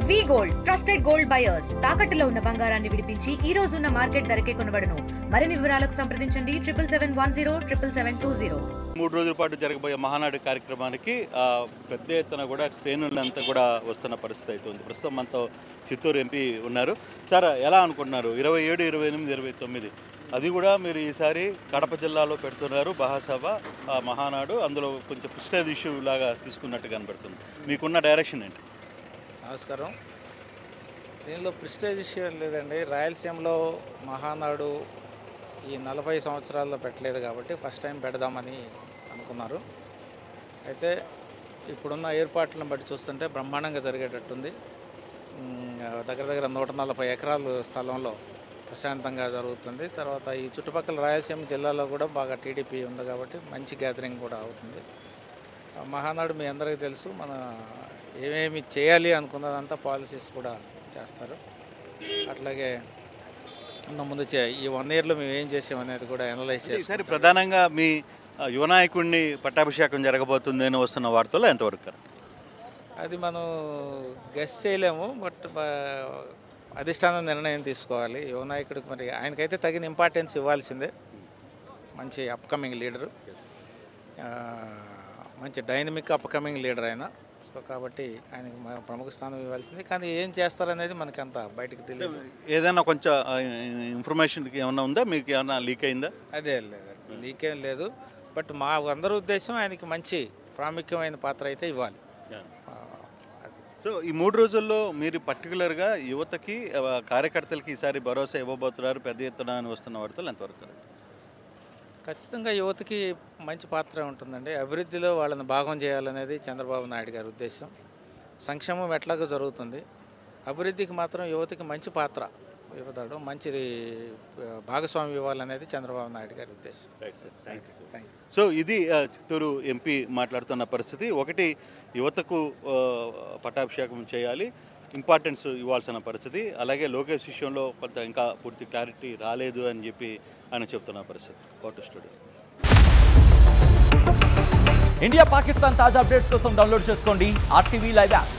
వి gold trusted gold buyers తాకట్టులో ఉన్న బంగారాన్ని విడిపించి ఈ రోజు ఉన్న మార్కెట్ ధరకే కొనబడును. మరిన్ని వివరాలకు సంప్రదించండి 77107720. 3 రోజుల పాటు జరగబోయే మహానాడు కార్యక్రమానికి పెద్ద ఎత్తున కూడా శ్రేణులంతా కూడా వస్తున్న పరిస్థితి అయితే ఉంది. ప్రస్తుతం మనతో చిత్తూరు ఎంపీ ఉన్నారు. సార్, ఎలా అనుకుంటున్నారు? 27, 28, 29 అది కూడా మీరు ఈసారి కడప జిల్లాలో పెడుతున్నారు మహాసభ మహానాడు. అందులో కొంచెం ప్రెస్టీజ్ ఇష్యూ లాగా తీసుకున్నట్టు కనబడుతుంది. మీకున్న డైరెక్షన్ ఏంటి? నమస్కారం. దీనిలో ప్రెస్టీజ్ ఇష్యూ లేదండి. రాయలసీమలో మహానాడు ఈ 40 సంవత్సరాల్లో పెట్టలేదు కాబట్టి ఫస్ట్ టైం పెడదామని అనుకున్నారు. అయితే ఇప్పుడున్న ఏర్పాట్లను బట్టి చూస్తుంటే బ్రహ్మాండంగా జరిగేటట్టుంది. దగ్గర 140 ఎకరాల స్థలంలో ప్రశాంతంగా జరుగుతుంది. తర్వాత ఈ చుట్టుపక్కల రాయలసీమ జిల్లాలో కూడా బాగా టీడీపీ ఉంది కాబట్టి మంచి గ్యాదరింగ్ కూడా అవుతుంది. మహానాడు మీ అందరికీ తెలుసు, మన ఏమేమి చేయాలి అనుకున్నదంతా పాలసీస్ కూడా చేస్తారు. అట్లాగే ముందు ఈ 1 ఇయర్లో మేము ఏం చేసామనేది కూడా అనలైజ్ చేస్తారు. ప్రధానంగా మీ యువ నాయకుడిని పట్టాభిషేకం జరగబోతుంది అని వస్తున్న వార్తలు ఎంతవరకు? అది మనం గెస్ చేయలేము, బట్ అధిష్టానం నిర్ణయం తీసుకోవాలి. యువ నాయకుడికి మరి ఆయనకైతే తగిన ఇంపార్టెన్స్ ఇవ్వాల్సిందే. మంచి అప్కమింగ్ లీడరు, మంచి డైనమిక్ అప్కమింగ్ లీడర్ ఆయన. సో కాబట్టి ఆయనకి ప్రముఖ స్థానం ఇవ్వాల్సింది. కానీ ఏం చేస్తారనేది మనకి అంత బయటకు తెలియదు. ఏదైనా కొంచెం ఇన్ఫర్మేషన్కి ఏమన్నా ఉందా? మీకు ఏమన్నా లీక్ అయిందా? అదే లేదండి, లీక్ ఏం లేదు. బట్ మా అందరి ఉద్దేశం ఆయనకి మంచి ప్రాముఖ్యమైన పాత్ర అయితే ఇవ్వాలి. సో ఈ 3 రోజుల్లో మీరు పర్టికులర్గా యువతకి కార్యకర్తలకి ఈసారి భరోసా ఇవ్వబోతున్నారు పెద్ద ఎత్తున అని వస్తున్న వార్తలు ఎంతవరకు? ఖచ్చితంగా యువతకి మంచి పాత్ర ఉంటుందండి. అభివృద్ధిలో వాళ్ళని భాగం చేయాలనేది చంద్రబాబు నాయుడు గారి ఉద్దేశం. సంక్షేమం ఎట్లాగో జరుగుతుంది, అభివృద్ధికి మాత్రం యువతకి మంచి పాత్ర ఇవ్వతాడు, మంచి భాగస్వామి ఇవ్వాలనేది చంద్రబాబు నాయుడు గారి ఉద్దేశం. సో ఇది చిత్తూరు ఎంపీ మాట్లాడుతున్న పరిస్థితి. ఒకటి, యువతకు పట్టాభిషేకం చేయాలి, ఇంపార్టెన్స్ ఇవ్వాల్సిన పరిస్థితి. అలాగే లోకేష్ విషయంలో కొంత ఇంకా పూర్తి క్లారిటీ రాలేదు అని చెప్పి ఆయన చెప్తున్న పరిస్థితి. Photo studio. ఇండియా పాకిస్తాన్ తాజా అప్డేట్స్ కోసం డౌన్లోడ్ చేసుకోండి RTV లైవ్ యాప్.